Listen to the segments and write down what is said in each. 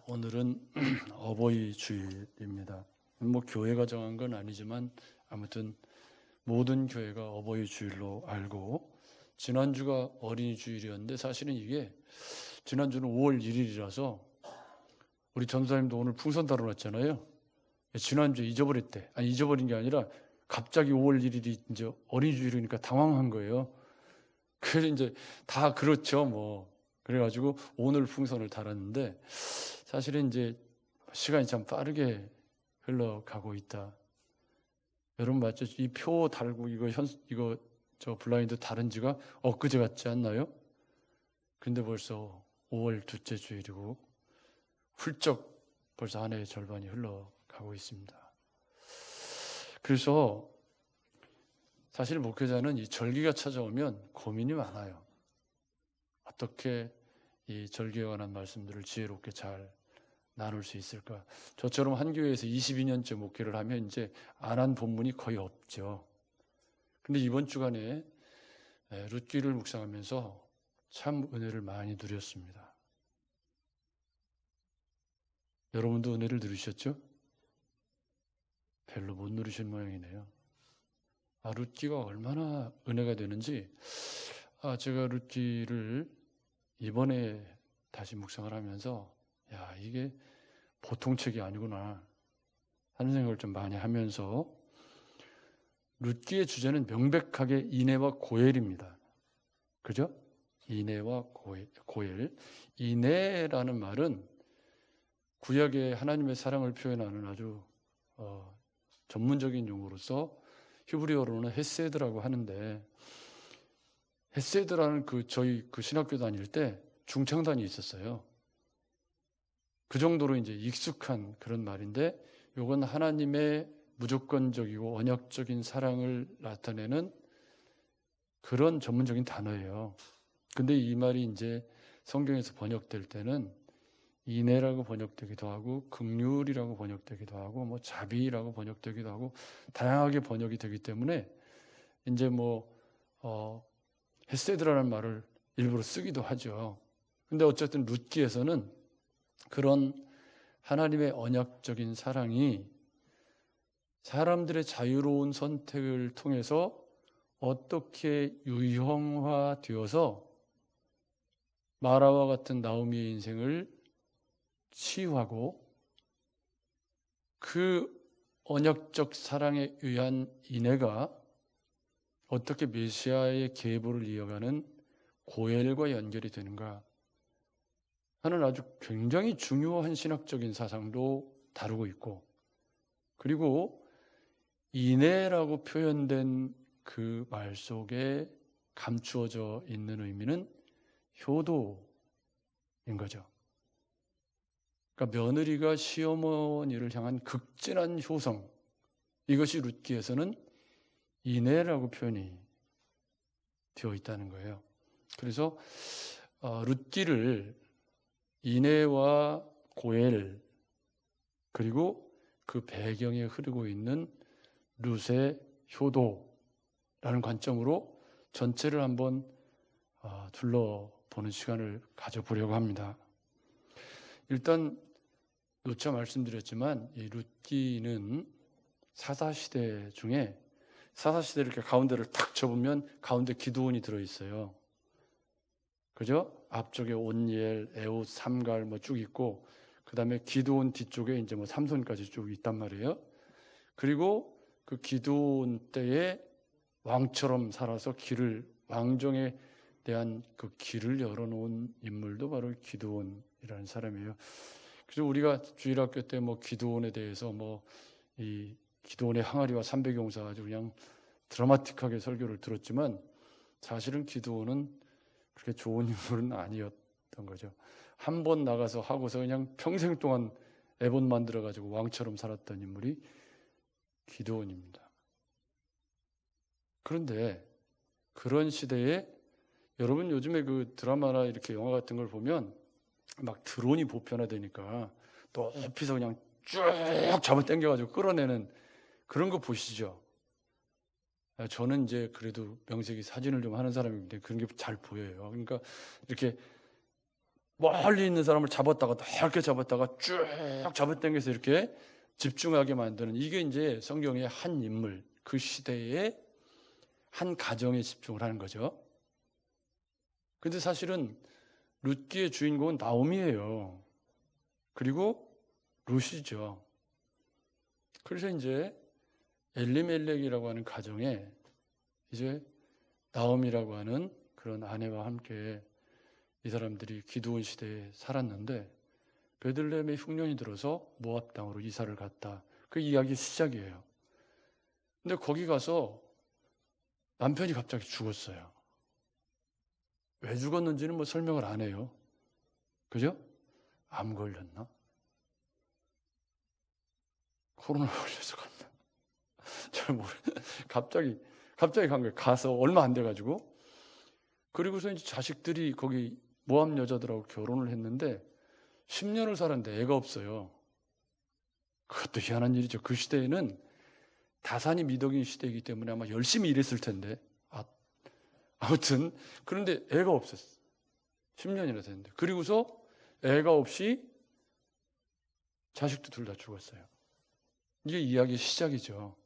오늘은 어버이 주일입니다. 뭐 교회가 정한 건 아니지만 아무튼 모든 교회가 어버이 주일로 알고, 지난주가 어린이 주일이었는데 사실은 이게 지난주는 5월 1일이라서 우리 전사님도 오늘 풍선 다뤄놨잖아요. 지난주에 잊어버렸대. 아니, 잊어버린 게 아니라 갑자기 5월 1일이 이제 어린이 주일이니까 당황한 거예요. 그래서 이제 다 그렇죠 뭐. 그래가지고 오늘 풍선을 달았는데 사실은 이제 시간이 참 빠르게 흘러가고 있다. 여러분 맞죠? 이 표 달고 이거 저 블라인드 다른 지가 엊그제 같지 않나요? 근데 벌써 5월 둘째 주일이고 훌쩍 벌써 한 해의 절반이 흘러가고 있습니다. 그래서 사실 목회자는 이 절기가 찾아오면 고민이 많아요. 어떻게 이 절기에 관한 말씀들을 지혜롭게 잘 나눌 수 있을까? 저처럼 한 교회에서 22년째 목회를 하면 이제 안 한 본문이 거의 없죠. 근데 이번 주간에 룻기를 묵상하면서 참 은혜를 많이 누렸습니다. 여러분도 은혜를 누리셨죠? 별로 못 누리신 모양이네요. 룻기가 얼마나 은혜가 되는지, 제가 룻기를 이번에 다시 묵상을 하면서 이게 보통 책이 아니구나 하는 생각을 좀 많이 하면서, 룻기의 주제는 명백하게 인애와 고엘입니다. 그죠? 인애와 고엘. 인애라는 말은 구약의 하나님의 사랑을 표현하는 아주 전문적인 용어로서 히브리어로는 헤세드라고 하는데, 헤세드라는 저희 신학교 다닐 때 중창단이 있었어요. 그 정도로 이제 익숙한 그런 말인데, 이건 하나님의 무조건적이고 언약적인 사랑을 나타내는 그런 전문적인 단어예요. 근데 이 말이 이제 성경에서 번역될 때는 인애라고 번역되기도 하고, 긍휼이라고 번역되기도 하고, 뭐 자비라고 번역되기도 하고, 다양하게 번역이 되기 때문에 이제 헤세드라는 말을 일부러 쓰기도 하죠. 근데 어쨌든 룻기에서는 그런 하나님의 언약적인 사랑이 사람들의 자유로운 선택을 통해서 어떻게 유형화되어서 마라와 같은 나오미의 인생을 치유하고, 그 언약적 사랑에 의한 인애가 어떻게 메시아의 계보를 이어가는 고엘과 연결이 되는가 하는 아주 굉장히 중요한 신학적인 사상도 다루고 있고, 그리고 인애라고 표현된 그 말 속에 감추어져 있는 의미는 효도인 거죠. 그러니까 며느리가 시어머니를 향한 극진한 효성, 이것이 룻기에서는 인애라고 표현이 되어 있다는 거예요. 그래서 룻기를 인애와 고엘, 그리고 그 배경에 흐르고 있는 룻의 효도라는 관점으로 전체를 한번 둘러보는 시간을 가져보려고 합니다. 일단 누차 말씀드렸지만 이 룻기는 사사시대 중에, 사사시대를 이렇게 가운데를 탁 접으면 가운데 기드온이 들어있어요. 그죠? 앞쪽에 온니엘, 에웃, 삼갈 쭉 있고, 그 다음에 기드온 뒤쪽에 이제 삼손까지 쭉 있단 말이에요. 그리고 그 기드온 때에 왕처럼 살아서 왕정에 대한 그 길을 열어놓은 인물도 바로 기드온이라는 사람이에요. 그래서 우리가 주일학교 때 기드온에 대해서 이 기드온의 항아리와 300용사 아주 그냥 드라마틱하게 설교를 들었지만, 사실은 기드온은 그렇게 좋은 인물은 아니었던 거죠. 한 번 나가서 하고서 그냥 평생 동안 애본 만들어가지고 왕처럼 살았던 인물이 기드온입니다. 그런데 그런 시대에, 여러분 요즘에 그 드라마나 이렇게 영화 같은 걸 보면 막 드론이 보편화되니까 높이서 그냥 쭉 잡아당겨가지고 끌어내는 그런 거 보시죠? 저는 이제 그래도 명색이 사진을 좀 하는 사람인데 그런 게 잘 보여요. 그러니까 이렇게 멀리 있는 사람을 잡았다가 넓게 잡았다가 쭉 잡아당겨서 이렇게 집중하게 만드는, 이게 이제 성경의 한 인물, 그 시대의 한 가정에 집중을 하는 거죠. 근데 사실은 룻기의 주인공은 나오미예요. 그리고 룻이죠. 그래서 이제 엘리멜렉이라고 하는 가정에 이제 나오미라고 하는 그런 아내와 함께 이 사람들이 기드온 시대에 살았는데, 베들레헴에 흉년이 들어서 모압 땅으로 이사를 갔다. 그 이야기 시작이에요. 근데 거기 가서 남편이 갑자기 죽었어요. 왜 죽었는지는 뭐 설명을 안 해요. 그죠? 암 걸렸나? 코로나 걸려서 갔나? 잘 모르. 갑자기 간 거예요. 가서 얼마 안 돼가지고. 그리고서 이제 자식들이 거기 모압 여자들하고 결혼을 했는데 10년을 살았는데 애가 없어요. 그것도 희한한 일이죠. 그 시대에는 다산이 미덕인 시대이기 때문에 아마 열심히 일했을 텐데. 아무튼 그런데 애가 없었어. 10년이나 됐는데. 그리고서 애가 없이 자식도 둘 다 죽었어요. 이게 이야기의 시작이죠.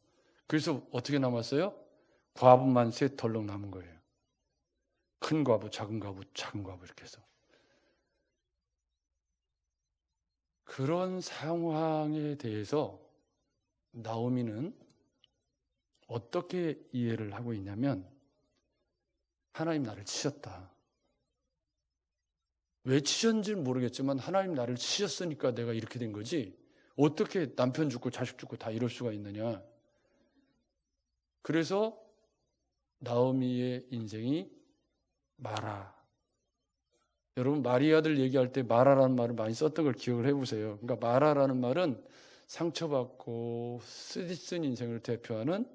그래서 어떻게 남았어요? 과부만 셋 덜렁 남은 거예요. 큰 과부, 작은 과부, 작은 과부 이렇게 해서. 그런 상황에 대해서 나오미는 어떻게 이해를 하고 있냐면, 하나님 나를 치셨다. 왜 치셨는지는 모르겠지만 하나님 나를 치셨으니까 내가 이렇게 된 거지, 어떻게 남편 죽고 자식 죽고 다 이럴 수가 있느냐. 그래서 나오미의 인생이 마라. 여러분 마리아들 얘기할 때 마라라는 말을 많이 썼던 걸 기억을 해보세요. 그러니까 마라라는 말은 상처받고 쓰디쓴 인생을 대표하는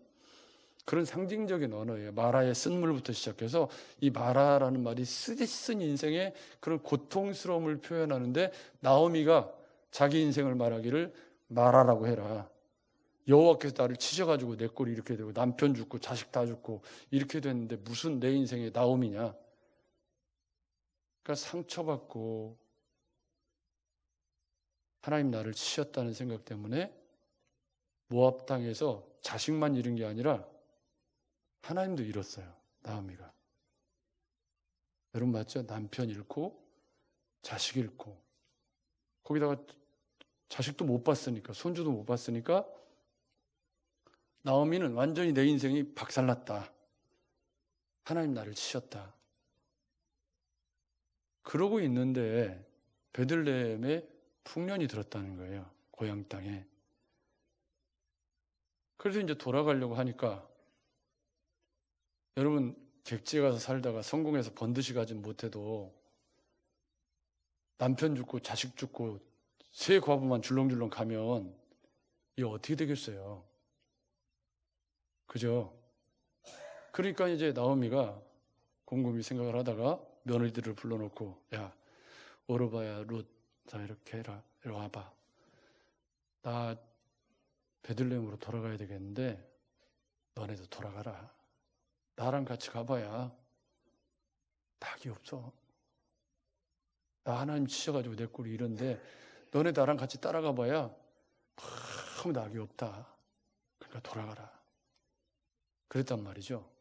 그런 상징적인 언어예요. 마라의 쓴물부터 시작해서 이 마라라는 말이 쓰디쓴 인생의 그런 고통스러움을 표현하는데, 나오미가 자기 인생을 말하기를 마라라고 해라. 여호와께서 나를 치셔가지고 내 꼴이 이렇게 되고 남편 죽고 자식 다 죽고 이렇게 됐는데 무슨 내 인생의 나오미냐. 그러니까 상처받고 하나님 나를 치셨다는 생각 때문에 모압 땅에서 자식만 잃은 게 아니라 하나님도 잃었어요. 나오미가. 여러분 맞죠? 남편 잃고 자식 잃고, 거기다가 자식도 못 봤으니까, 손주도 못 봤으니까 나오미는 완전히 내 인생이 박살났다. 하나님 나를 치셨다. 그러고 있는데 베들레헴에 풍년이 들었다는 거예요. 고향 땅에. 그래서 이제 돌아가려고 하니까, 여러분 객지에 가서 살다가 성공해서 번듯이 가진 못해도 남편 죽고 자식 죽고 새 과부만 줄렁줄렁 가면 이게 어떻게 되겠어요? 그죠? 그러니까 이제 나오미가 곰곰이 생각을 하다가 며느리들을 불러놓고, 야, 오르바야, 룻, 자 이렇게 해라. 이리 와봐. 나 베들레헴으로 돌아가야 되겠는데 너네도 돌아가라. 나랑 같이 가봐야 낙이 없어. 나 하나님 치셔가지고 내 꼴이 이런데 너네 나랑 같이 따라가 봐야 아무 낙이 없다. 그러니까 돌아가라. 그랬단 말이죠.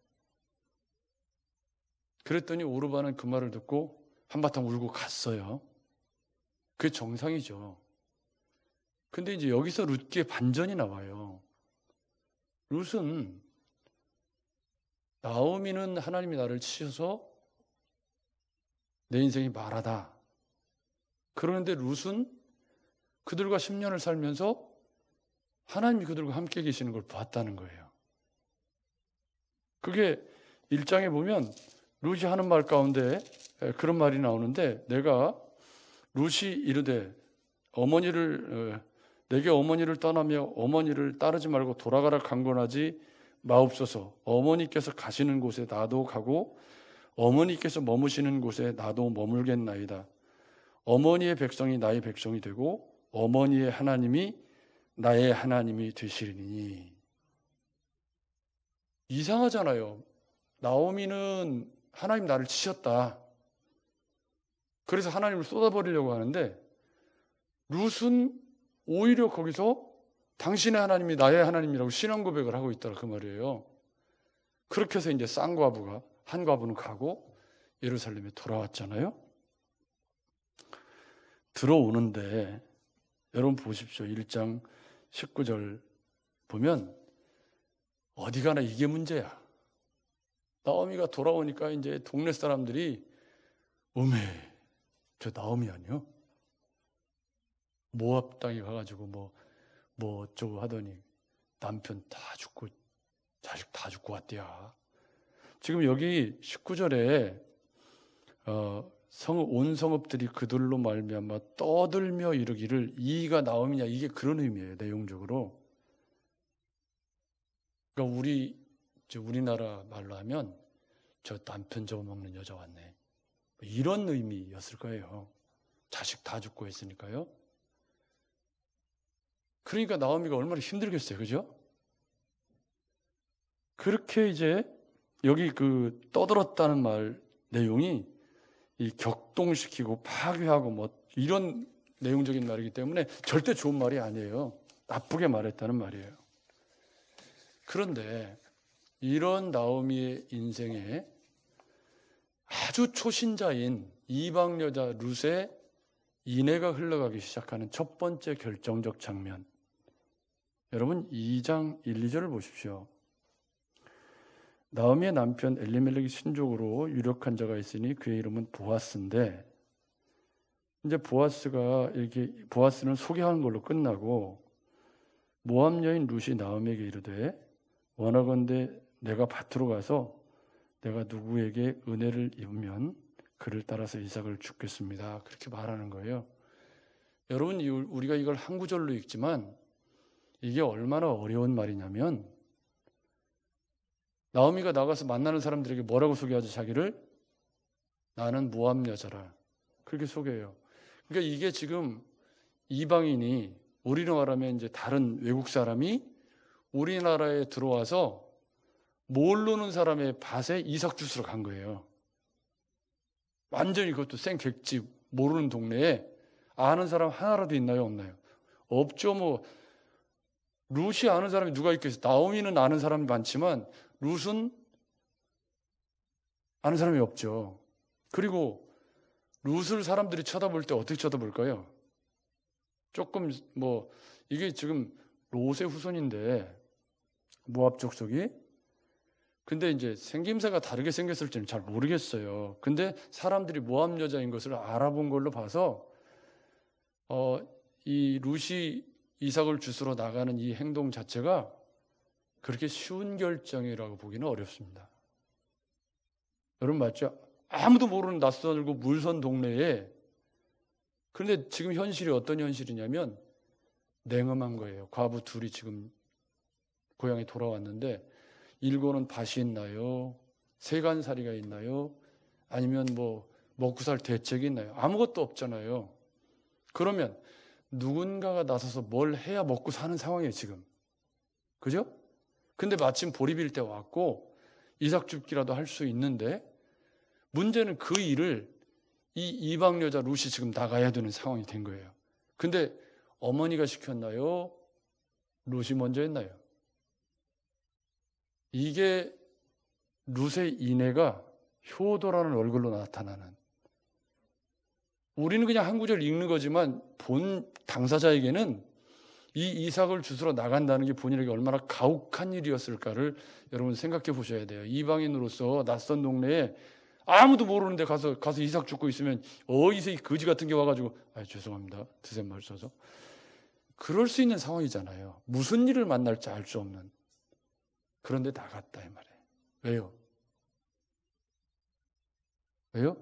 그랬더니 오르바는 그 말을 듣고 한바탕 울고 갔어요. 그게 정상이죠. 근데 이제 여기서 룻기의 반전이 나와요. 룻은, 나오미는 하나님이 나를 치셔서 내 인생이 말하다. 그러는데 룻은 그들과 10년을 살면서 하나님이 그들과 함께 계시는 걸 봤다는 거예요. 그게 1장에 보면 룻이 하는 말 가운데 그런 말이 나오는데, 내가 룻이 이르되 내게 어머니를 떠나며 어머니를 따르지 말고 돌아가라 강권하지 마옵소서. 어머니께서 가시는 곳에 나도 가고 어머니께서 머무시는 곳에 나도 머물겠나이다. 어머니의 백성이 나의 백성이 되고 어머니의 하나님이 나의 하나님이 되시리니. 이상하잖아요. 나오미는 하나님 나를 치셨다. 그래서 하나님을 쏟아버리려고 하는데 룻은 오히려 거기서 당신의 하나님이 나의 하나님이라고 신앙 고백을 하고 있더라 그 말이에요. 그렇게 해서 이제 한 과부는 가고 예루살렘에 돌아왔잖아요. 들어오는데 여러분 보십시오. 1장 19절 보면 어디 가나 이게 문제야. 나오미가 돌아오니까 이제 동네 사람들이 어메 저 나오미 아니요? 모압 땅에 가가지고 뭐 어쩌고 하더니 남편 다 죽고 자식 다 죽고 왔대야. 지금 여기 19절에 온 성읍들이 그들로 말미암아 떠들며 이르기를 이가 나오미냐, 이게 그런 의미예요. 내용적으로. 그러니까 우리나라 말로 하면 저 남편 잡아먹는 여자 왔네, 이런 의미였을 거예요. 자식 다 죽고 했으니까요. 그러니까 나오미가 얼마나 힘들겠어요, 그죠? 그렇게 이제 여기 그 떠들었다는 말 내용이 이 격동시키고 파괴하고 뭐 이런 내용적인 말이기 때문에 절대 좋은 말이 아니에요. 나쁘게 말했다는 말이에요. 그런데 이런 나오미의 인생에 아주 초신자인 이방 여자 룻의 인애가 흘러가기 시작하는 첫 번째 결정적 장면, 여러분 2장 1, 2절을 보십시오. 나오미의 남편 엘리멜렉이 신족으로 유력한 자가 있으니 그의 이름은 보아스인데, 이제 보아스는 소개하는 걸로 끝나고 모압 여인 룻이 나오미에게 이르되 원하건대 내가 밭으로 가서 내가 누구에게 은혜를 입으면 그를 따라서 이삭을 죽겠습니다. 그렇게 말하는 거예요. 여러분, 우리가 이걸 한 구절로 읽지만 이게 얼마나 어려운 말이냐면, 나오미가 나가서 만나는 사람들에게 뭐라고 소개하죠? 자기를 나는 모압 여자라, 그렇게 소개해요. 그러니까 이게 지금 이방인이, 우리로 말하면 이제 다른 외국 사람이 우리나라에 들어와서 모르는 사람의 밭에 이삭 주스러 간 거예요. 완전히 그것도 생객집, 모르는 동네에. 아는 사람 하나라도 있나요, 없나요? 없죠. 뭐 룻이 아는 사람이 누가 있겠어요? 나오미는 아는 사람이 많지만 룻은 아는 사람이 없죠. 그리고 룻을 사람들이 쳐다볼 때 어떻게 쳐다볼까요? 조금 이게 지금 롯의 후손인데 모압 족속이, 근데 이제 생김새가 다르게 생겼을지는 잘 모르겠어요. 근데 사람들이 모압 여자인 것을 알아본 걸로 봐서 이 룻이 이삭을 주스러 나가는 이 행동 자체가 그렇게 쉬운 결정이라고 보기는 어렵습니다. 여러분 맞죠? 아무도 모르는 낯설고 물선 동네에. 그런데 지금 현실이 어떤 현실이냐면 냉엄한 거예요. 과부 둘이 지금 고향에 돌아왔는데 일고는 밭이 있나요? 세간살이가 있나요? 아니면 먹고 살 대책이 있나요? 아무것도 없잖아요. 그러면 누군가가 나서서 뭘 해야 먹고 사는 상황이에요 지금. 그죠? 근데 마침 보리빌 때 왔고 이삭 줍기라도 할 수 있는데, 문제는 그 일을 이 이방 여자 룻이 지금 나가야 되는 상황이 된 거예요. 근데 어머니가 시켰나요? 룻이 먼저 했나요? 이게 룻의 인애가 효도라는 얼굴로 나타나는, 우리는 그냥 한 구절 읽는 거지만 본 당사자에게는 이 이삭을 주스러 나간다는 게 본인에게 얼마나 가혹한 일이었을까를 여러분 생각해 보셔야 돼요. 이방인으로서 낯선 동네에 아무도 모르는데 가서 이삭 죽고 있으면 어디서 이 거지 같은 게 와가지고 죄송합니다, 드센 말 써서, 그럴 수 있는 상황이잖아요. 무슨 일을 만날지 알 수 없는. 그런데 나갔다 이 말이에요. 왜요?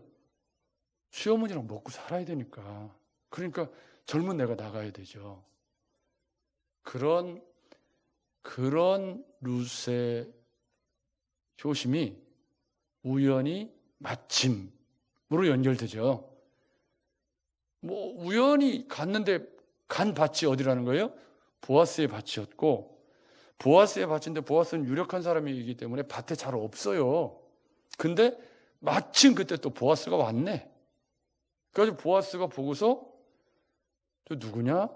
시어머니랑 먹고 살아야 되니까. 그러니까 젊은 내가 나가야 되죠. 그런 룻의 효심이 우연히 마침으로 연결되죠. 우연히 갔는데 간 밭이 어디라는 거예요? 보아스의 밭이었고, 보아스의 밭인데 보아스는 유력한 사람이기 때문에 밭에 잘 없어요. 근데 마침 그때 또 보아스가 왔네. 그래서 보아스가 보고서 저 누구냐?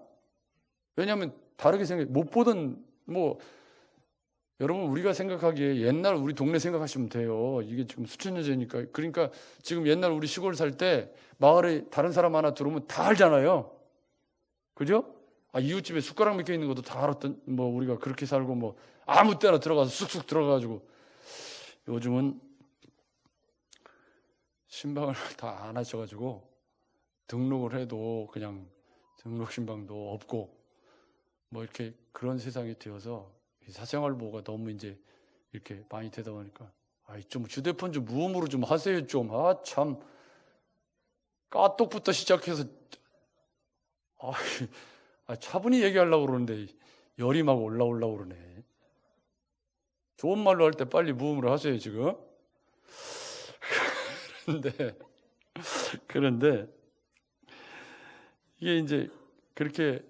왜냐하면 다르게 못 보던 여러분 우리가 생각하기에 옛날 우리 동네 생각하시면 돼요. 이게 지금 수천 년 전이니까. 그러니까 지금 옛날 우리 시골 살 때 마을에 다른 사람 하나 들어오면 다 알잖아요. 그죠? 이웃집에 숟가락 밑에 있는 것도 다 알았던 우리가 그렇게 살고 아무 때나 들어가서 쑥쑥 들어가가지고 요즘은 신방을 다 안 하셔가지고 등록을 해도 그냥 등록 신방도 없고 이렇게 그런 세상이 되어서 사생활 보호가 너무 이제 이렇게 많이 되다 보니까 좀 휴대폰 좀 무음으로 좀 하세요 좀. 참 까똑부터 시작해서 차분히 얘기하려고 그러는데 열이 막 올라오려고 그러네. 좋은 말로 할 때 빨리 무음으로 하세요 지금. 그런데 이게 이제 그렇게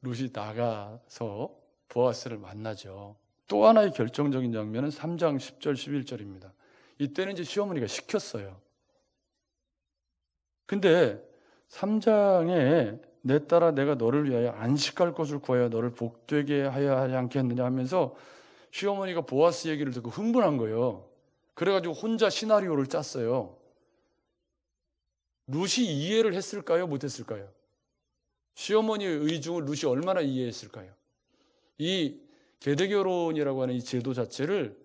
룻이 나가서 보아스를 만나죠. 또 하나의 결정적인 장면은 3장 10절 11절입니다. 이때는 이제 시어머니가 시켰어요. 근데 3장에 내 딸아 내가 너를 위하여 안식할 것을 구하여 너를 복되게 하여야 하지 않겠느냐 하면서 시어머니가 보아스 얘기를 듣고 흥분한 거예요. 그래가지고 혼자 시나리오를 짰어요. 룻이 이해를 했을까요? 못했을까요? 시어머니의 의중을 룻이 얼마나 이해했을까요? 이 계대결혼이라고 하는 이 제도 자체를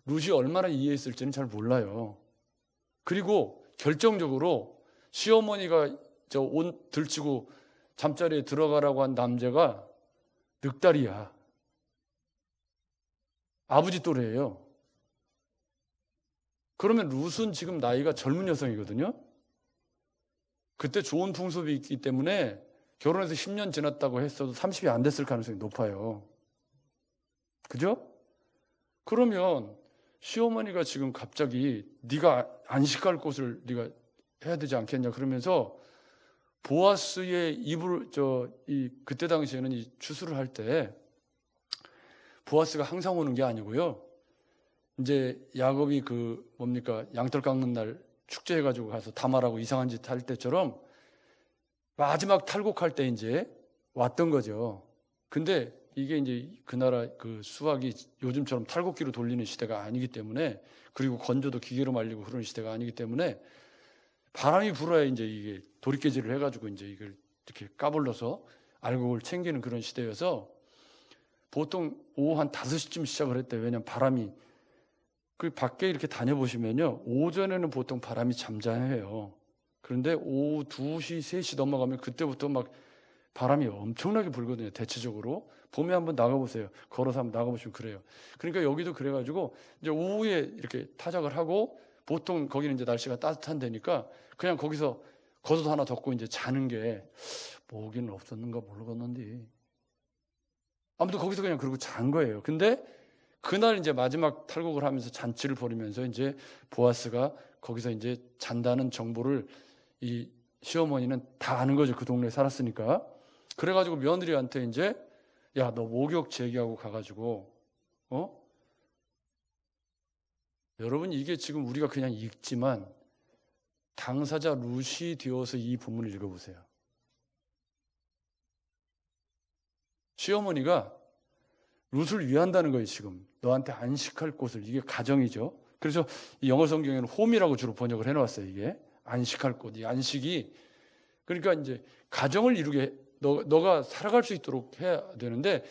룻이 얼마나 이해했을지는 잘 몰라요. 그리고 결정적으로 시어머니가 옷 들치고 잠자리에 들어가라고 한 남자가 늑다리야. 아버지 또래예요. 그러면 룻은 지금 나이가 젊은 여성이거든요. 그때 좋은 풍습이 있기 때문에 결혼해서 10년 지났다고 했어도 30이 안 됐을 가능성이 높아요. 그죠? 그러면 시어머니가 지금 갑자기 네가 안식할 곳을 네가 해야 되지 않겠냐 그러면서 보아스의 입을 그때 당시에는 이 추수를 할 때 보아스가 항상 오는 게 아니고요. 이제 야곱이 양털 깎는 날 축제해가지고 가서 다말하고 이상한 짓 할 때처럼 마지막 탈곡할 때 이제 왔던 거죠. 근데 이게 이제 그 나라 수확이 요즘처럼 탈곡기로 돌리는 시대가 아니기 때문에, 그리고 건조도 기계로 말리고 그런 시대가 아니기 때문에 바람이 불어야 이제 이게 도리깨질을 해가지고 이제 이걸 이렇게 까불러서 알곡을 챙기는 그런 시대여서 보통 오후 한 5시쯤 시작을 했대요. 왜냐면 바람이 밖에 이렇게 다녀보시면요, 오전에는 보통 바람이 잠잠해요. 그런데 오후 2시, 3시 넘어가면 그때부터 막 바람이 엄청나게 불거든요. 대체적으로 봄에 한번 나가보세요. 걸어서 한번 나가보시면 그래요. 그러니까 여기도 그래가지고 이제 오후에 이렇게 타작을 하고, 보통 거기는 이제 날씨가 따뜻한 데니까 그냥 거기서 겉옷 하나 덮고 이제 자는 게 모기는 없었는가 모르겠는데 아무튼 거기서 그냥 그러고 잔 거예요. 근데 그날 이제 마지막 탈곡을 하면서 잔치를 벌이면서 이제 보아스가 거기서 이제 잔다는 정보를 이 시어머니는 다 아는 거죠. 그 동네에 살았으니까. 그래가지고 며느리한테 이제 야, 너 목욕 제기하고 가가지고 여러분 이게 지금 우리가 그냥 읽지만 당사자 룻이 되어서 이 본문을 읽어보세요. 시어머니가 룻을 위한다는 거예요. 지금 너한테 안식할 곳을, 이게 가정이죠. 그래서 이 영어 성경에는 홈이라고 주로 번역을 해놓았어요. 이게 안식할 곳, 이 안식이 그러니까 이제 가정을 이루게 너가 살아갈 수 있도록 해야 되는데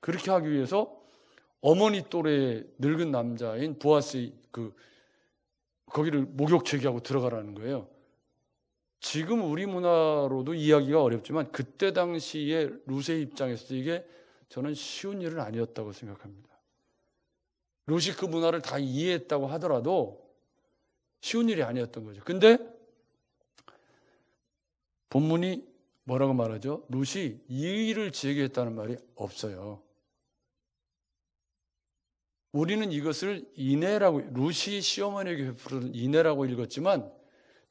그렇게 하기 위해서 어머니 또래의 늙은 남자인 보아스의 거기를 목욕 제기하고 들어가라는 거예요. 지금 우리 문화로도 이해하기가 어렵지만 그때 당시에 룻의 입장에서 이게 저는 쉬운 일은 아니었다고 생각합니다. 룻이 그 문화를 다 이해했다고 하더라도 쉬운 일이 아니었던 거죠. 근데 본문이 뭐라고 말하죠? 룻이 이의를 제기했다는 말이 없어요. 우리는 이것을 인애라고, 룻이 시어머니에게 베푸는 인애라고 읽었지만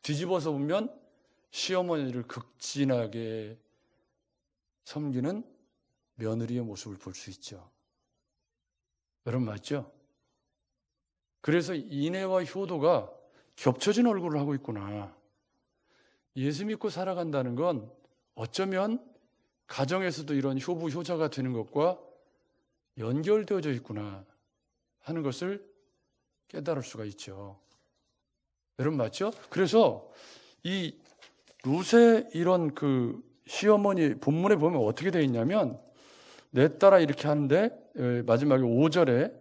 뒤집어서 보면 시어머니를 극진하게 섬기는 며느리의 모습을 볼 수 있죠. 여러분 맞죠? 그래서 인애와 효도가 겹쳐진 얼굴을 하고 있구나. 예수 믿고 살아간다는 건 어쩌면 가정에서도 이런 효부, 효자가 되는 것과 연결되어져 있구나 하는 것을 깨달을 수가 있죠. 여러분 맞죠? 그래서 이 룻의 이런 그 시어머니 본문에 보면 어떻게 되어 있냐면 내 딸아 이렇게 하는데 마지막에 5절에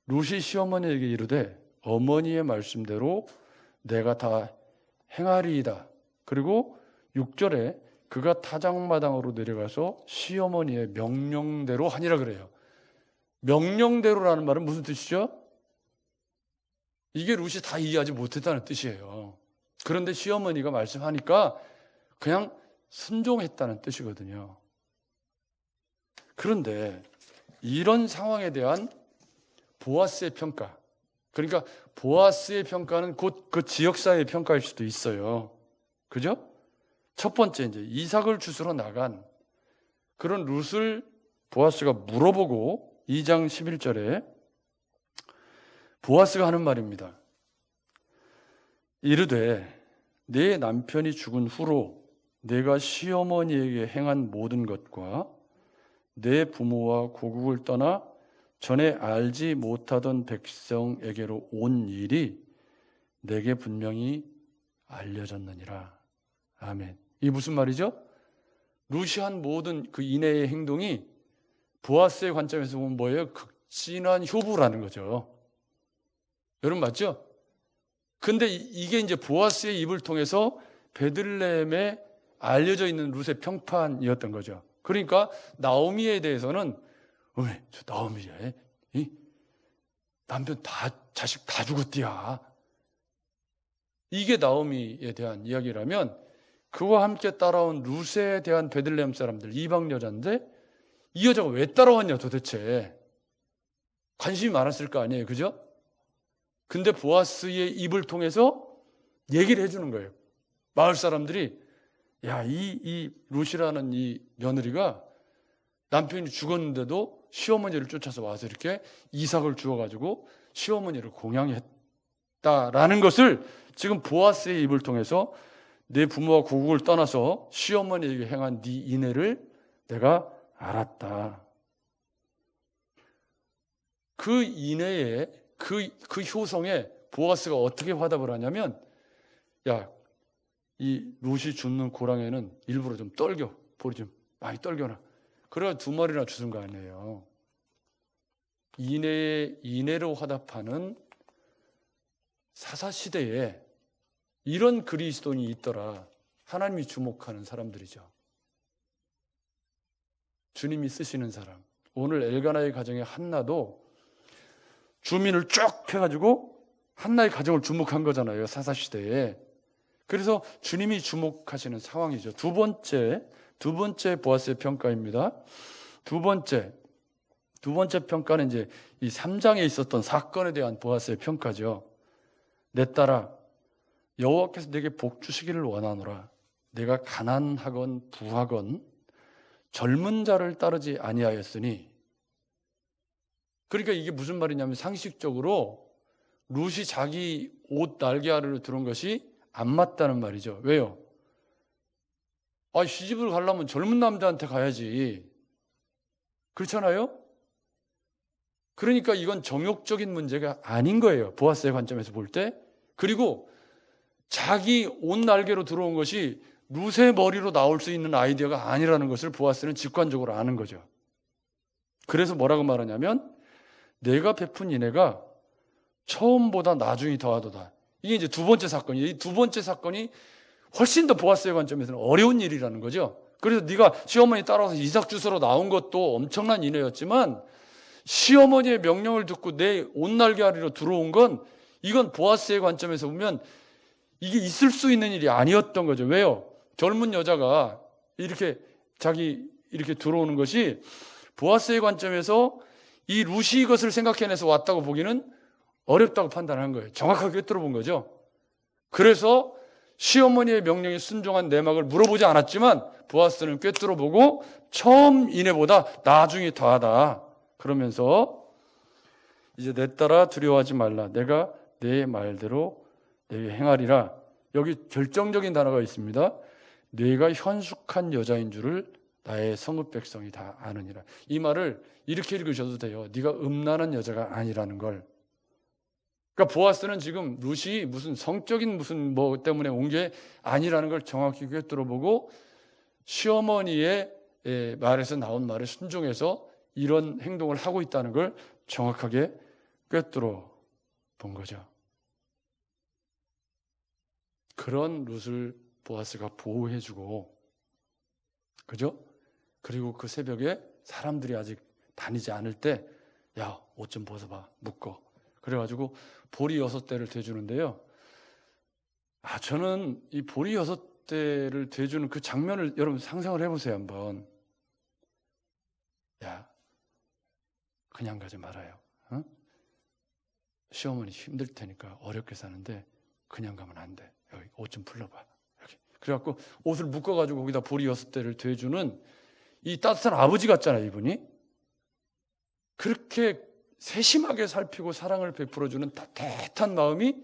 룻이 시어머니에게 이르되 어머니의 말씀대로 내가 다 행하리이다. 그리고 6절에 그가 타작마당으로 내려가서 시어머니의 명령대로 하니라 그래요. 명령대로라는 말은 무슨 뜻이죠? 이게 룻이 다 이해하지 못했다는 뜻이에요. 그런데 시어머니가 말씀하니까 그냥 순종했다는 뜻이거든요. 그런데 이런 상황에 대한 보아스의 평가, 그러니까 보아스의 평가는 곧 그 지역사회의 평가일 수도 있어요. 그죠? 첫 번째 이제 이삭을 주스러 나간 그런 룻을 보아스가 물어보고 2장 11절에 보아스가 하는 말입니다. 이르되 내 남편이 죽은 후로 내가 시어머니에게 행한 모든 것과 내 부모와 고국을 떠나 전에 알지 못하던 백성에게로 온 일이 내게 분명히 알려졌느니라. 아멘. 이게 무슨 말이죠? 룻이 한 모든 그 이내의 행동이 보아스의 관점에서 보면 뭐예요? 극진한 효부라는 거죠. 여러분 맞죠? 근데 이게 이제 보아스의 입을 통해서 베들레헴에 알려져 있는 룻의 평판이었던 거죠. 그러니까 나오미에 대해서는 저 나오미야, 이 남편 자식 다 죽었디야. 이게 나오미에 대한 이야기라면 그와 함께 따라온 룻에 대한 베들레헴 사람들, 이방 여자인데 이 여자가 왜 따라왔냐 도대체. 관심이 많았을 거 아니에요, 그죠? 근데 보아스의 입을 통해서 얘기를 해주는 거예요. 마을 사람들이 야, 이 룻이라는 이 며느리가 남편이 죽었는데도 시어머니를 쫓아서 와서 이렇게 이삭을 주어가지고 시어머니를 공양했다라는 것을 지금 보아스의 입을 통해서 내 부모와 고국을 떠나서 시어머니에게 행한 네 인애를 내가 알았다. 그 인애에 그 효성에 보아스가 어떻게 화답을 하냐면 야, 이 룻이 줍는 고랑에는 일부러 좀 떨겨. 볼이 좀 많이 떨겨놔. 그래야 2마리나 주는 거 아니에요. 인애로 화답하는 사사시대에 이런 그리스도인이 있더라. 하나님이 주목하는 사람들이죠. 주님이 쓰시는 사람. 오늘 엘가나의 가정의 한나도 주민을 쭉 해가지고 한나의 가정을 주목한 거잖아요. 사사시대에. 그래서 주님이 주목하시는 상황이죠. 두 번째 보아스의 평가입니다. 두 번째 평가는 이제 이 3장에 있었던 사건에 대한 보아스의 평가죠. 내 딸아, 여호와께서 내게 복 주시기를 원하노라. 내가 가난하건 부하건 젊은 자를 따르지 아니하였으니. 그러니까 이게 무슨 말이냐면 상식적으로 룻이 자기 옷 날개 아래로 들어온 것이 안 맞다는 말이죠. 왜요? 시집을 가려면 젊은 남자한테 가야지. 그렇잖아요? 그러니까 이건 정욕적인 문제가 아닌 거예요. 보아스의 관점에서 볼 때. 그리고 자기 옷 날개로 들어온 것이 룻의 머리로 나올 수 있는 아이디어가 아니라는 것을 보아스는 직관적으로 아는 거죠. 그래서 뭐라고 말하냐면 내가 베푼 인애가 처음보다 나중이 더하도다. 이게 이제 두 번째 사건이에요. 이 두 번째 사건이 훨씬 더 보아스의 관점에서는 어려운 일이라는 거죠. 그래서 네가 시어머니 따라와서 이삭 주스러 나온 것도 엄청난 인애였지만 시어머니의 명령을 듣고 내 옷 날개 아래로 들어온 건 이건 보아스의 관점에서 보면 이게 있을 수 있는 일이 아니었던 거죠. 왜요? 젊은 여자가 이렇게 이렇게 들어오는 것이 보아스의 관점에서 이 룻이 이것을 생각해내서 왔다고 보기는 어렵다고 판단한 거예요. 정확하게 꿰뚫어본 거죠. 그래서 시어머니의 명령에 순종한 내막을 물어보지 않았지만 보아스는 꿰뚫어보고 처음 인애보다 나중이 더하다. 그러면서 이제 내 딸아 두려워하지 말라. 내가 내 말대로 내게 행하리라. 여기 결정적인 단어가 있습니다. 네가 현숙한 여자인 줄을 나의 성읍 백성이 다 아느니라. 이 말을 이렇게 읽으셔도 돼요. 네가 음란한 여자가 아니라는 걸. 그러니까 보아스는 지금 룻이 무슨 성적인 무슨 뭐 때문에 온 게 아니라는 걸 정확히 꿰뚫어보고 시어머니의 말에서 나온 말에 순종해서 이런 행동을 하고 있다는 걸 정확하게 꿰뚫어 본 거죠. 그런 룻을 보아스가 보호해주고, 그죠? 그리고 그 새벽에 사람들이 아직 다니지 않을 때, 야, 옷 좀 벗어봐, 묶어. 그래가지고 보리 6대를 대주는데요. 저는 이 보리 6대를 대주는 그 장면을 여러분 상상을 해보세요, 한번. 야, 그냥 가지 말아요. 어? 시어머니 힘들 테니까 어렵게 사는데 그냥 가면 안 돼. 여기 옷 좀 풀러봐. 여기. 그래갖고 옷을 묶어가지고 거기다 보리 6대를 대주는 이 따뜻한 아버지 같잖아요, 이분이. 그렇게 세심하게 살피고 사랑을 베풀어주는 따뜻한 마음이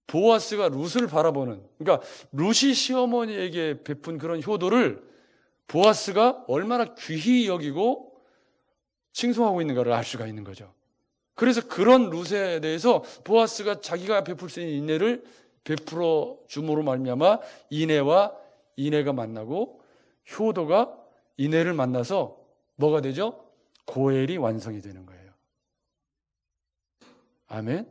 보아스가 룻을 바라보는, 그러니까 룻이 시어머니에게 베푼 그런 효도를 보아스가 얼마나 귀히 여기고 칭송하고 있는가를 알 수가 있는 거죠. 그래서 그런 룻에 대해서 보아스가 자기가 베풀 수 있는 인내를 베풀어 줌으로 말미암아 인애와 인애가 만나고 효도가 인애를 만나서 뭐가 되죠? 고엘이 완성이 되는 거예요. 아멘.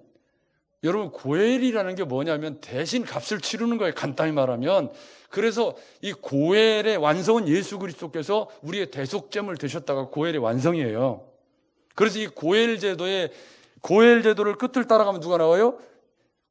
여러분, 고엘이라는 게 뭐냐면 대신 값을 치르는 거예요. 간단히 말하면. 그래서 이 고엘의 완성은 예수 그리스도께서 우리의 대속죄물 되셨다가 고엘의 완성이에요. 그래서 이 고엘 제도를 끝을 따라가면 누가 나와요?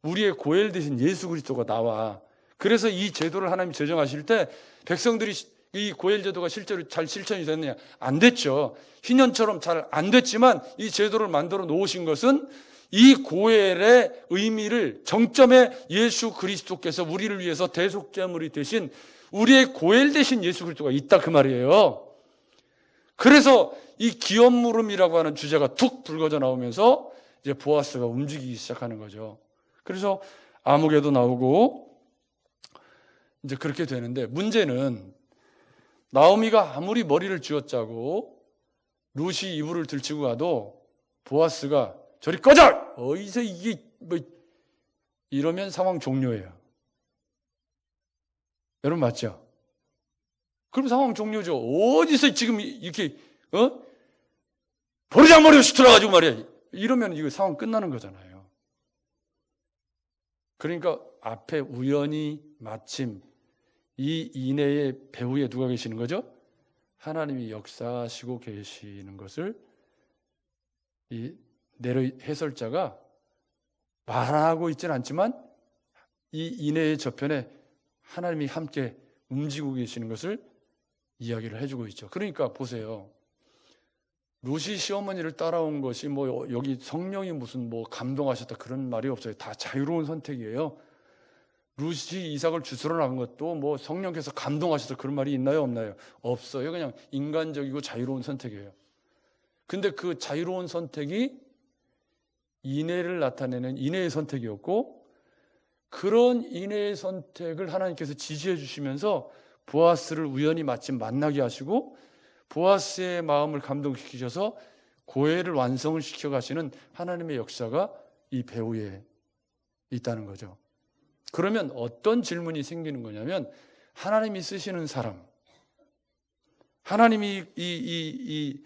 우리의 고엘 대신 예수 그리스도가 나와. 그래서 이 제도를 하나님이 제정하실 때 백성들이 이 고엘 제도가 실제로 잘 실천이 됐느냐? 안 됐죠. 희년처럼 잘 안 됐지만 이 제도를 만들어 놓으신 것은 이 고엘의 의미를 정점에 예수 그리스도께서 우리를 위해서 대속제물이 되신 우리의 고엘 대신 예수 그리스도가 있다 그 말이에요. 그래서 이 기업 물음이라고 하는 주제가 툭 불거져 나오면서 이제 보아스가 움직이기 시작하는 거죠. 그래서 아무개도 나오고 이제 그렇게 되는데, 문제는 나오미가 아무리 머리를 쥐어짜고 룻이 이불을 들치고 가도 보아스가 저리 꺼져! 어디서 이게 뭐 이러면 상황 종료예요. 여러분 맞죠? 그럼 상황 종료죠. 어디서 지금 이렇게 버르장머리로 시들어가지고 말이야. 이러면 이거 상황 끝나는 거잖아요. 그러니까 앞에 우연히 마침 이 인애의 배후에 누가 계시는 거죠? 하나님이 역사하시고 계시는 것을 이 내로 해설자가 말하고 있지는 않지만 이 인애의 저편에 하나님이 함께 움직이고 계시는 것을 이야기를 해주고 있죠. 그러니까 보세요. 룻이 시어머니를 따라온 것이 뭐 여기 성령이 무슨 뭐 감동하셨다 그런 말이 없어요. 다 자유로운 선택이에요. 룻이 이삭을 주스러 나간 것도 뭐 성령께서 감동하셔서 그런 말이 있나요? 없나요? 없어요. 그냥 인간적이고 자유로운 선택이에요. 근데 그 자유로운 선택이 인애를 나타내는 인애의 선택이었고, 그런 인애의 선택을 하나님께서 지지해 주시면서 보아스를 우연히 마침 만나게 하시고 보아스의 마음을 감동시키셔서 고엘을 완성을 시켜가시는 하나님의 역사가 이 배후에 있다는 거죠. 그러면 어떤 질문이 생기는 거냐면, 하나님이 쓰시는 사람, 하나님이 이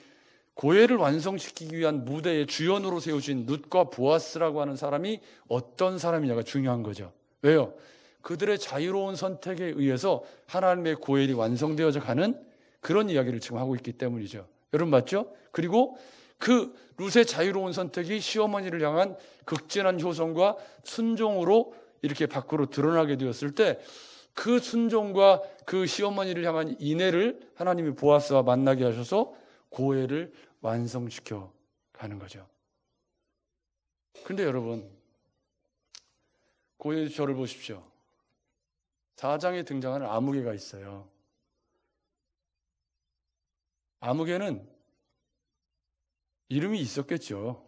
고엘을 완성시키기 위한 무대의 주연으로 세우신 룻과 보아스라고 하는 사람이 어떤 사람이냐가 중요한 거죠. 왜요? 그들의 자유로운 선택에 의해서 하나님의 고엘이 완성되어져 가는 그런 이야기를 지금 하고 있기 때문이죠. 여러분 맞죠? 그리고 그 룻의 자유로운 선택이 시어머니를 향한 극진한 효성과 순종으로 이렇게 밖으로 드러나게 되었을 때, 그 순종과 그 시어머니를 향한 인애를 하나님이 보아스와 만나게 하셔서 고엘을 완성시켜 가는 거죠. 그런데 여러분, 고엘절을 보십시오. 4장에 등장하는 아무개가 있어요. 아무개는 이름이 있었겠죠.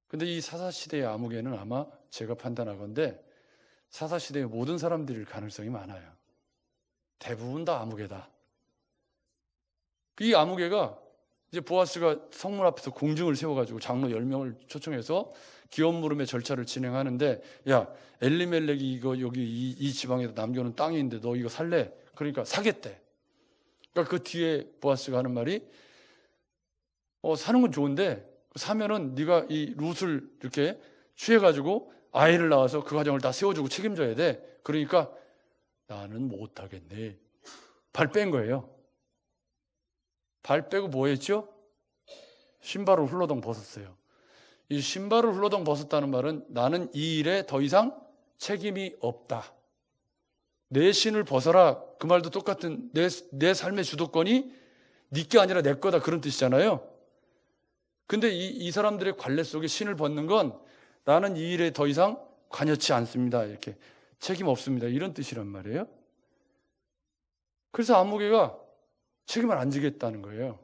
근데 이 사사시대의 아무개는 아마 제가 판단하건대 사사시대의 모든 사람들일 가능성이 많아요. 대부분 다 아무개다. 이 아무개가 이제 보아스가 성문 앞에서 공중을 세워가지고 장로 10명을 초청해서 기업 물음의 절차를 진행하는데, 야, 엘리멜렉이 이거 여기 이 지방에서 남겨놓은 땅이 있는데 너 이거 살래? 그러니까 사겠대. 그러니까 그 뒤에 보아스가 하는 말이, 사는 건 좋은데 사면은 네가 이 룻을 이렇게 취해가지고 아이를 낳아서 그 가정을 다 세워주고 책임져야 돼. 그러니까 나는 못하겠네. 발 뺀 거예요. 발 빼고 뭐 했죠? 신발을 훌러덩 벗었어요. 이 신발을 훌러덩 벗었다는 말은 나는 이 일에 더 이상 책임이 없다. 내 신을 벗어라. 그 말도 똑같은 내 삶의 주도권이 네게 아니라 내 거다, 그런 뜻이잖아요. 근데 이 사람들의 관례 속에 신을 벗는 건 나는 이 일에 더 이상 관여치 않습니다. 이렇게 책임 없습니다. 이런 뜻이란 말이에요. 그래서 아무개가 책임을 안 지겠다는 거예요.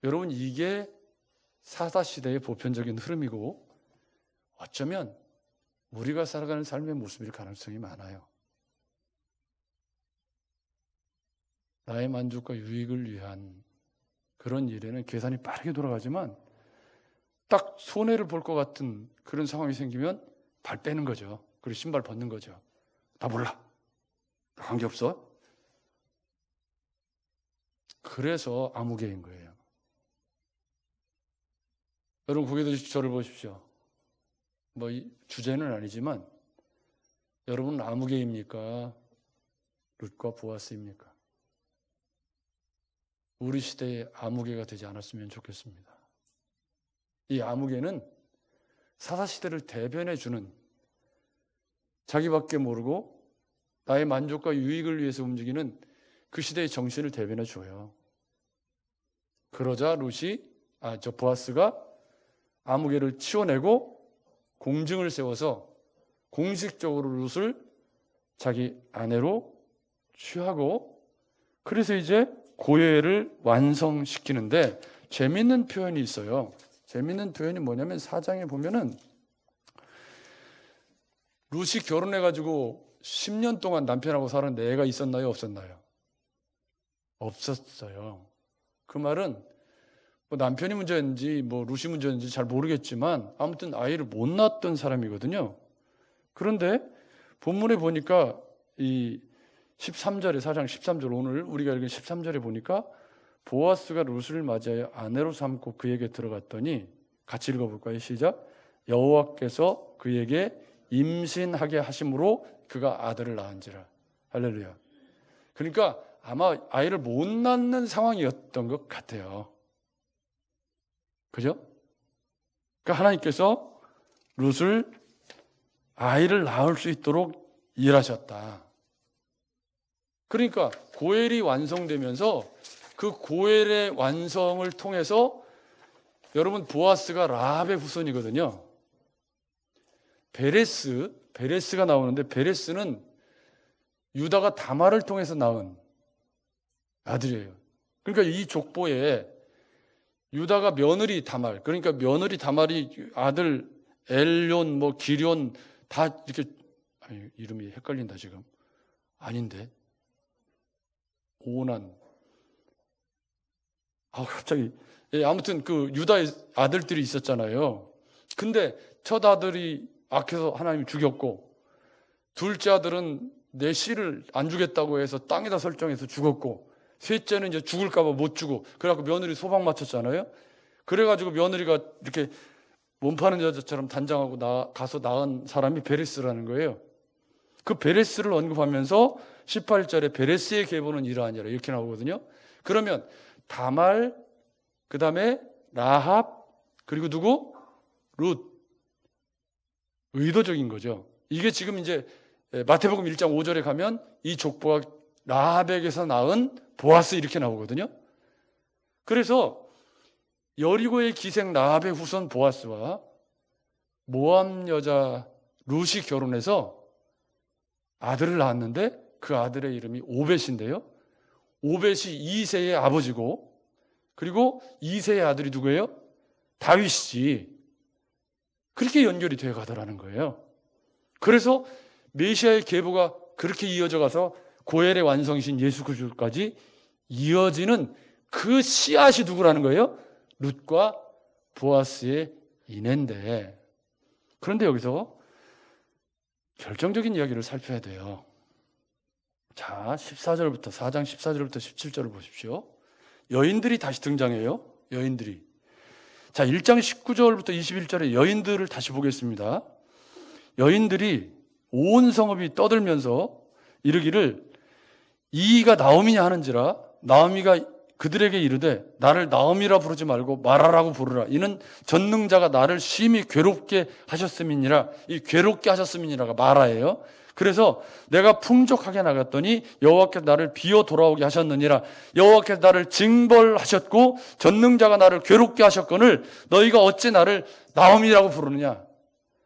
여러분, 이게 사사시대의 보편적인 흐름이고 어쩌면 우리가 살아가는 삶의 모습일 가능성이 많아요. 나의 만족과 유익을 위한 그런 일에는 계산이 빠르게 돌아가지만 딱 손해를 볼 것 같은 그런 상황이 생기면 발 빼는 거죠. 그리고 신발 벗는 거죠. 나 몰라. 나 관계없어. 그래서 아무개인 거예요. 여러분, 고개도 저를 보십시오. 이 주제는 아니지만 여러분은 아무개입니까? 룻과 보아스입니까? 우리 시대의 아무개가 되지 않았으면 좋겠습니다. 이 아무개는 사사시대를 대변해주는, 자기밖에 모르고 나의 만족과 유익을 위해서 움직이는 그 시대의 정신을 대변해 줘요. 그러자 보아스가 아무개를 치워내고 공증을 세워서 공식적으로 룻을 자기 아내로 취하고, 그래서 이제 고예를 완성시키는데 재밌는 표현이 있어요. 재밌는 표현이 뭐냐면 4장에 보면은 룻이 결혼해가지고 10년 동안 남편하고 살았는데 애가 있었나요? 없었나요? 없었어요. 그 말은 남편이 문제인지 룻이 문제인지 잘 모르겠지만 아무튼 아이를 못 낳았던 사람이거든요. 그런데 본문에 보니까 이 13절에 4장 13절, 오늘 우리가 읽은 13절에 보니까 보아스가 룻을 맞이하여 아내로 삼고 그에게 들어갔더니, 같이 읽어볼까요? 시작. 여호와께서 그에게 임신하게 하심으로 그가 아들을 낳은지라. 할렐루야. 그러니까 아마 아이를 못 낳는 상황이었던 것 같아요. 그죠? 그러니까 하나님께서 룻을 아이를 낳을 수 있도록 일하셨다. 그러니까 고엘이 완성되면서 그 고엘의 완성을 통해서, 여러분, 보아스가 라합의 후손이거든요. 베레스가 나오는데, 베레스는 유다가 다말을 통해서 낳은 아들이에요. 그러니까 이 족보에 유다가 며느리 다말, 그러니까 며느리 다말이 아들 엘론, 기럨 다 이렇게, 이름이 헷갈린다 지금. 아닌데, 오난, 갑자기. 아무튼 그 유다의 아들들이 있었잖아요. 근데 첫 아들이 악해서 하나님이 죽였고, 둘째 아들은 내 씨를 안 주겠다고 해서 땅에다 설정해서 죽었고, 셋째는 이제 죽을까봐 못 주고, 그래갖고 며느리 소방 맞췄잖아요. 그래가지고 며느리가 이렇게 몸 파는 여자처럼 단장하고 가서 낳은 사람이 베레스라는 거예요. 그 베레스를 언급하면서 18절에 베레스의 계보는 이러하니라 이렇게 나오거든요. 그러면 다말, 그 다음에 라합, 그리고 누구? 룻. 의도적인 거죠. 이게 지금 이제 마태복음 1장 5절에 가면 이 족보가 라합에게서 낳은 보아스 이렇게 나오거든요. 그래서 여리고의 기생 라합의 후손 보아스와 모압 여자 룻이 결혼해서 아들을 낳았는데 그 아들의 이름이 오벳인데요. 오벳이 이세의 아버지고, 그리고 이세의 아들이 누구예요? 다윗이지. 그렇게 연결이 되어 가더라는 거예요. 그래서 메시아의 계보가 그렇게 이어져 가서 고엘의 완성이신 예수 그리스도까지 이어지는 그 씨앗이 누구라는 거예요? 룻과 보아스의 인애인데, 그런데 여기서 결정적인 이야기를 살펴야 돼요. 자, 14절부터 4장 14절부터 17절을 보십시오. 여인들이 다시 등장해요. 여인들이. 자, 1장 19절부터 21절에 여인들을 다시 보겠습니다. 여인들이 온 성읍이 떠들면서 이르기를 이가 나오미냐 하는지라 나오미가 그들에게 이르되 나를 나오미라 부르지 말고 마라라고 부르라. 이는 전능자가 나를 심히 괴롭게 하셨음이니라. 이 괴롭게 하셨음이니라가 마라예요. 그래서 내가 풍족하게 나갔더니 여호와께서 나를 비어 돌아오게 하셨느니라. 여호와께서 나를 징벌하셨고 전능자가 나를 괴롭게 하셨거늘 너희가 어찌 나를 나오미라고 부르느냐.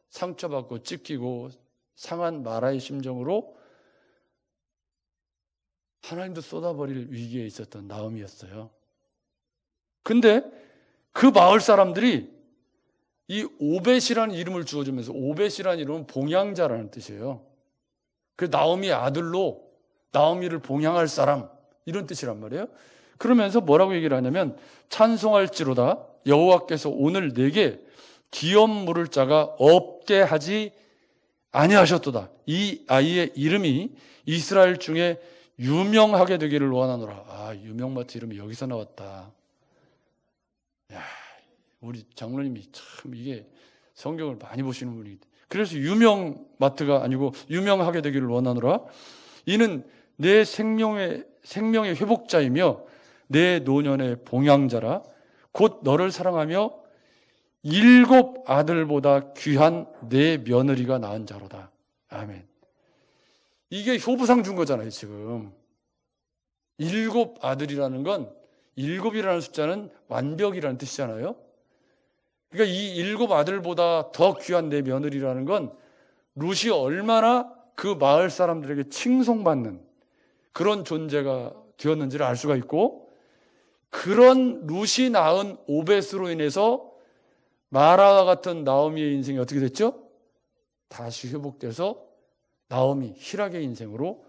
상처받고 찢기고 상한 마라의 심정으로 하나님도 쏟아버릴 위기에 있었던 나오미였어요. 근데 그 마을 사람들이 이 오벳이라는 이름을 주어주면서, 오벳이라는 이름은 봉양자라는 뜻이에요. 그 나오미의 아들로 나오미를 봉양할 사람, 이런 뜻이란 말이에요. 그러면서 뭐라고 얘기를 하냐면 찬송할지로다 여호와께서 오늘 내게 기업 물을 자가 없게 하지 아니하셨도다. 이 아이의 이름이 이스라엘 중에 유명하게 되기를 원하노라. 아, 유명마트 이름이 여기서 나왔다. 야, 우리 장로님이 참 이게 성경을 많이 보시는 분이, 그래서 유명마트가 아니고 유명하게 되기를 원하노라. 이는 내 생명의 회복자이며 내 노년의 봉양자라. 곧 너를 사랑하며 7 아들보다 귀한 내 며느리가 낳은 자로다. 아멘. 이게 효부상 준 거잖아요, 지금. 7 아들이라는 건, 7이라는 숫자는 완벽이라는 뜻이잖아요. 그러니까 이 7 아들보다 더 귀한 내 며느리라는 건 룻이 얼마나 그 마을 사람들에게 칭송받는 그런 존재가 되었는지를 알 수가 있고, 그런 룻이 낳은 오벳으로 인해서 마라와 같은 나오미의 인생이 어떻게 됐죠? 다시 회복돼서 나오미, 히락의 인생으로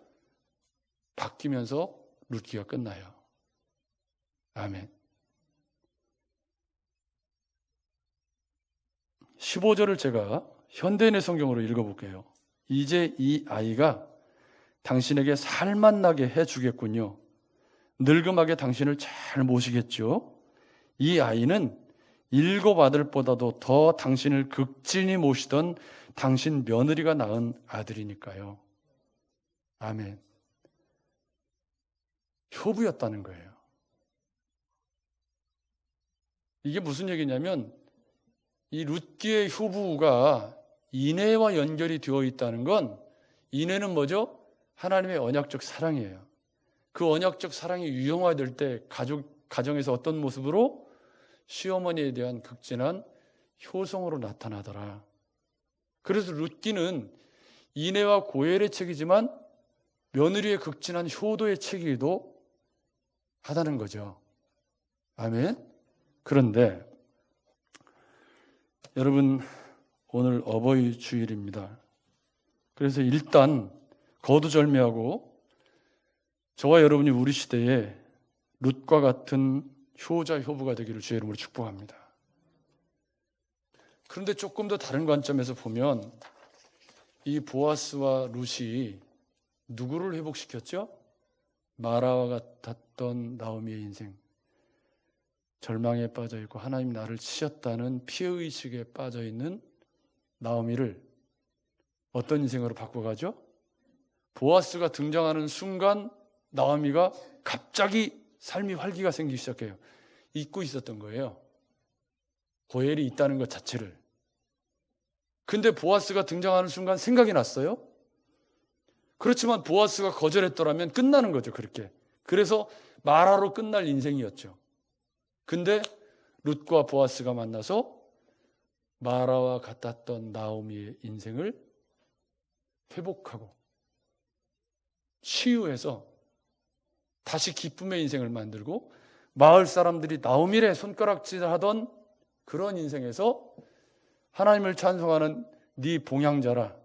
바뀌면서 룻기가 끝나요. 아멘. 15절을 제가 현대인의 성경으로 읽어볼게요. 이제 이 아이가 당신에게 살맛나게 해주겠군요. 늙음하게 당신을 잘 모시겠죠. 이 아이는 7 아들보다도 더 당신을 극진히 모시던 당신 며느리가 낳은 아들이니까요. 아멘. 효부였다는 거예요. 이게 무슨 얘기냐면 이 룻기의 효부가 인애와 연결이 되어 있다는 건, 인애는 뭐죠? 하나님의 언약적 사랑이에요. 그 언약적 사랑이 유형화될 때 가정에서 어떤 모습으로? 시어머니에 대한 극진한 효성으로 나타나더라. 그래서 룻기는 인애와 고엘의 책이지만 며느리의 극진한 효도의 책이기도 하다는 거죠. 아멘. 그런데 여러분, 오늘 어버이 주일입니다. 그래서 일단 거두절미하고 저와 여러분이 우리 시대에 룻과 같은 효자 효부가 되기를 주의 이름으로 축복합니다. 그런데 조금 더 다른 관점에서 보면 이 보아스와 룻이 누구를 회복시켰죠? 마라와 같았던 나오미의 인생, 절망에 빠져있고 하나님 나를 치셨다는 피해의식에 빠져있는 나오미를 어떤 인생으로 바꿔가죠? 보아스가 등장하는 순간 나오미가 갑자기 삶이 활기가 생기기 시작해요. 잊고 있었던 거예요. 고엘이 있다는 것 자체를. 근데 보아스가 등장하는 순간 생각이 났어요. 그렇지만 보아스가 거절했더라면 끝나는 거죠, 그렇게. 그래서 마라로 끝날 인생이었죠. 근데 룻과 보아스가 만나서 마라와 같았던 나오미의 인생을 회복하고 치유해서 다시 기쁨의 인생을 만들고, 마을 사람들이 나오미래 손가락질하던 그런 인생에서 하나님을 찬송하는 네 봉양자라,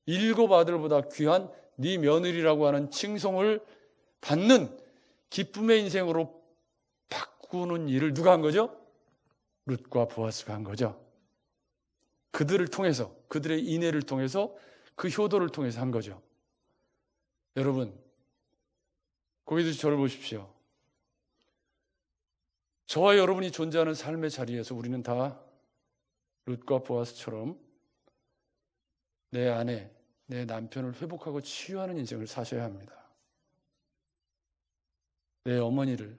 7 아들보다 귀한 네 며느리라고 하는 칭송을 받는 기쁨의 인생으로 바꾸는 일을 누가 한 거죠? 룻과 보아스가 한 거죠. 그들을 통해서, 그들의 인애를 통해서, 그 효도를 통해서 한 거죠. 여러분, 거기서 저를 보십시오. 저와 여러분이 존재하는 삶의 자리에서 우리는 다 룻과 보아스처럼 내 아내, 내 남편을 회복하고 치유하는 인생을 사셔야 합니다. 내 어머니를,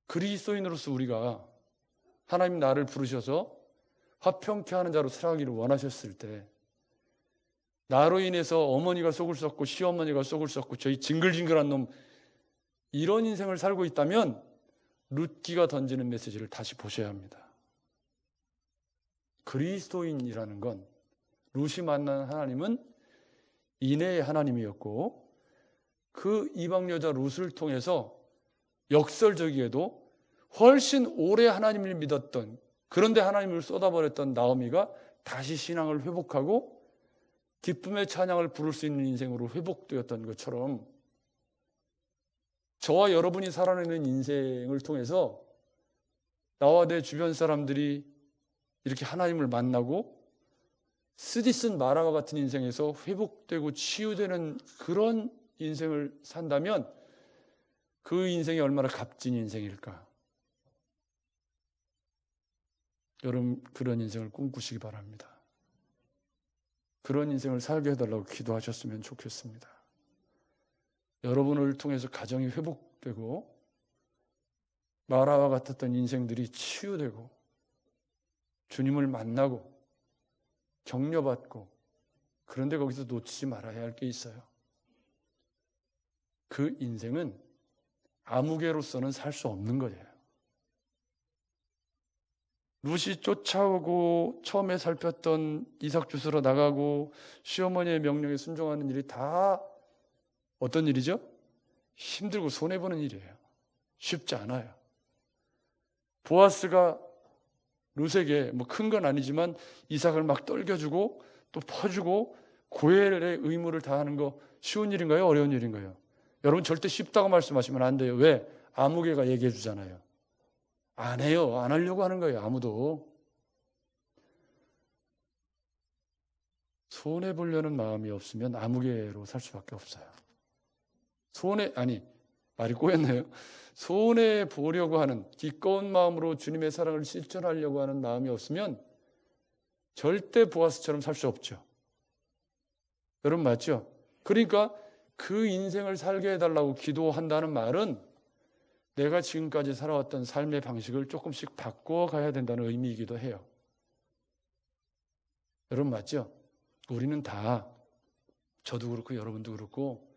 그리스도인으로서 우리가 하나님 나를 부르셔서 화평케 하는 자로 살아가기를 원하셨을 때, 나로 인해서 어머니가 속을 썩고 시어머니가 속을 썩고 저희 징글징글한 놈, 이런 인생을 살고 있다면 룻기가 던지는 메시지를 다시 보셔야 합니다. 그리스도인이라는 건, 룻이 만난 하나님은 인애의 하나님이었고, 그 이방 여자 룻을 통해서 역설적이게도 훨씬 오래 하나님을 믿었던, 그런데 하나님을 쏟아버렸던 나오미가 다시 신앙을 회복하고 기쁨의 찬양을 부를 수 있는 인생으로 회복되었던 것처럼, 저와 여러분이 살아내는 인생을 통해서 나와 내 주변 사람들이 이렇게 하나님을 만나고 스디슨 마라와 같은 인생에서 회복되고 치유되는 그런 인생을 산다면 그 인생이 얼마나 값진 인생일까. 여러분, 그런 인생을 꿈꾸시기 바랍니다. 그런 인생을 살게 해달라고 기도하셨으면 좋겠습니다. 여러분을 통해서 가정이 회복되고 마라와 같았던 인생들이 치유되고 주님을 만나고 격려받고, 그런데 거기서 놓치지 말아야 할 게 있어요. 그 인생은 아무개로서는 살 수 없는 거예요. 룻이 쫓아오고 처음에 살폈던 이삭 주스러 나가고 시어머니의 명령에 순종하는 일이 다 어떤 일이죠? 힘들고 손해보는 일이에요. 쉽지 않아요. 보아스가 룻에게 뭐 큰 건 아니지만 이삭을 막 떨겨주고 또 퍼주고 고엘의 의무를 다하는 거 쉬운 일인가요? 어려운 일인가요? 여러분, 절대 쉽다고 말씀하시면 안 돼요. 왜? 아무개가 얘기해 주잖아요. 안 해요. 안 하려고 하는 거예요. 아무도. 손해보려는 마음이 없으면 아무개로 살 수밖에 없어요. 말이 꼬였네요. 손해보려고 하는 기꺼운 마음으로 주님의 사랑을 실천하려고 하는 마음이 없으면 절대 보아스처럼 살 수 없죠. 여러분, 맞죠? 그러니까 그 인생을 살게 해달라고 기도한다는 말은 내가 지금까지 살아왔던 삶의 방식을 조금씩 바꿔가야 된다는 의미이기도 해요. 여러분, 맞죠? 우리는 다, 저도 그렇고 여러분도 그렇고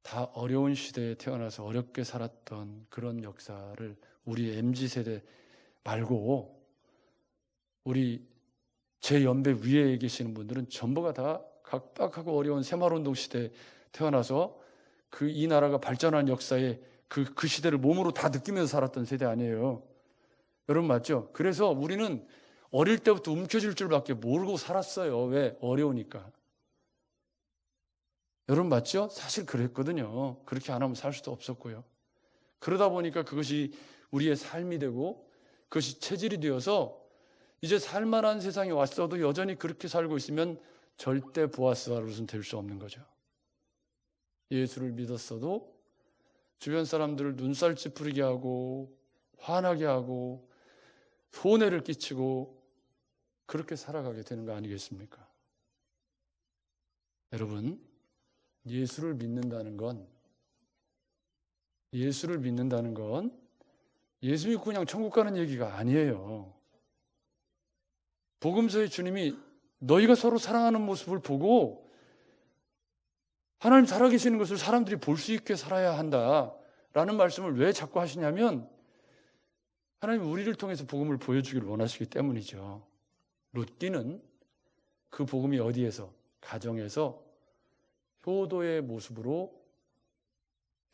다 어려운 시대에 태어나서 어렵게 살았던 그런 역사를, 우리 MZ세대 말고 우리 제 연배 위에 계시는 분들은 전부가 다 각박하고 어려운 새마을운동 시대에 태어나서 이 나라가 발전한 역사에 그 시대를 몸으로 다 느끼면서 살았던 세대 아니에요. 여러분, 맞죠? 그래서 우리는 어릴 때부터 움켜질 줄밖에 모르고 살았어요. 왜? 어려우니까. 여러분, 맞죠? 사실 그랬거든요. 그렇게 안 하면 살 수도 없었고요. 그러다 보니까 그것이 우리의 삶이 되고 그것이 체질이 되어서 이제 살만한 세상이 왔어도 여전히 그렇게 살고 있으면 절대 보아스와 룻은 될 수 없는 거죠. 예수를 믿었어도 주변 사람들을 눈살 찌푸리게 하고 화나게 하고 손해를 끼치고 그렇게 살아가게 되는 거 아니겠습니까? 여러분, 예수를 믿는다는 건 예수 믿고 그냥 천국 가는 얘기가 아니에요. 복음서의 주님이 너희가 서로 사랑하는 모습을 보고 하나님 살아계시는 것을 사람들이 볼 수 있게 살아야 한다라는 말씀을 왜 자꾸 하시냐면, 하나님 우리를 통해서 복음을 보여주기를 원하시기 때문이죠. 룻기는 그 복음이 어디에서? 가정에서 효도의 모습으로,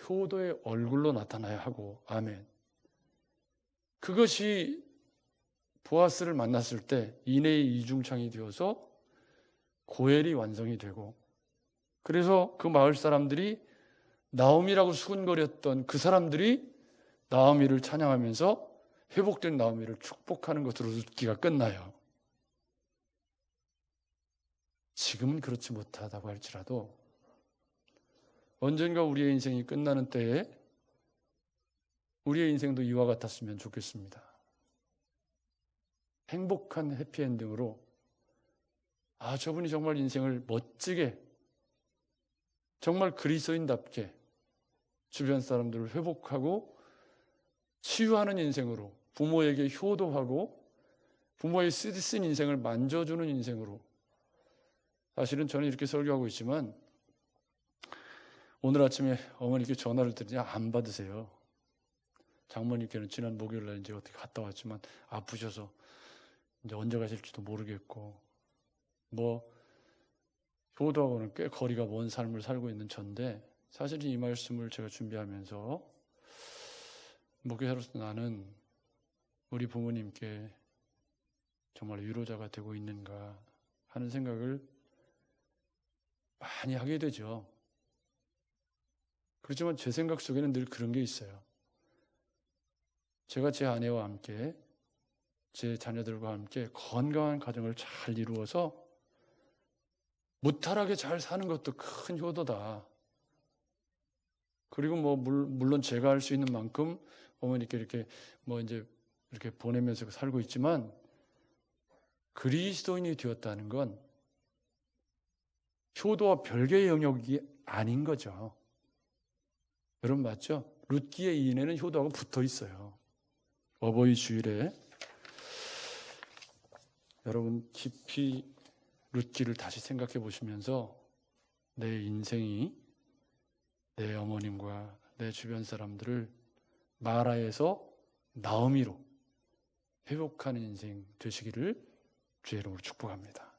효도의 얼굴로 나타나야 하고, 아멘. 그것이 보아스를 만났을 때 인애의 이중창이 되어서 고엘이 완성이 되고, 그래서 그 마을 사람들이 나오미라고 수군거렸던 그 사람들이 나오미를 찬양하면서 회복된 나오미를 축복하는 것으로 룻기가 끝나요. 지금은 그렇지 못하다고 할지라도 언젠가 우리의 인생이 끝나는 때에 우리의 인생도 이와 같았으면 좋겠습니다. 행복한 해피엔딩으로, 저분이 정말 인생을 멋지게, 정말 그리스도인답게 주변 사람들을 회복하고 치유하는 인생으로, 부모에게 효도하고 부모의 쓰디쓴 인생을 만져주는 인생으로. 사실은 저는 이렇게 설교하고 있지만 오늘 아침에 어머니께 전화를 드리니 안 받으세요. 장모님께는 지난 목요일날 이제 어떻게 갔다 왔지만 아프셔서 이제 언제 가실지도 모르겠고, 효도하고는 꽤 거리가 먼 삶을 살고 있는 전데, 사실은 이 말씀을 제가 준비하면서 목회자로서 나는 우리 부모님께 정말 위로자가 되고 있는가 하는 생각을 많이 하게 되죠. 그렇지만 제 생각 속에는 늘 그런 게 있어요. 제가 제 아내와 함께, 제 자녀들과 함께 건강한 가정을 잘 이루어서 무탈하게 잘 사는 것도 큰 효도다. 그리고 물론 제가 할 수 있는 만큼 어머니께 이렇게 보내면서 살고 있지만, 그리스도인이 되었다는 건 효도와 별개의 영역이 아닌 거죠. 여러분 맞죠? 룻기의 인에는 효도하고 붙어 있어요. 어버이 주일에 여러분 깊이 룻기를 다시 생각해 보시면서 내 인생이 내 어머님과 내 주변 사람들을 마라에서 나오미로 회복하는 인생 되시기를 주의 이름으로 축복합니다.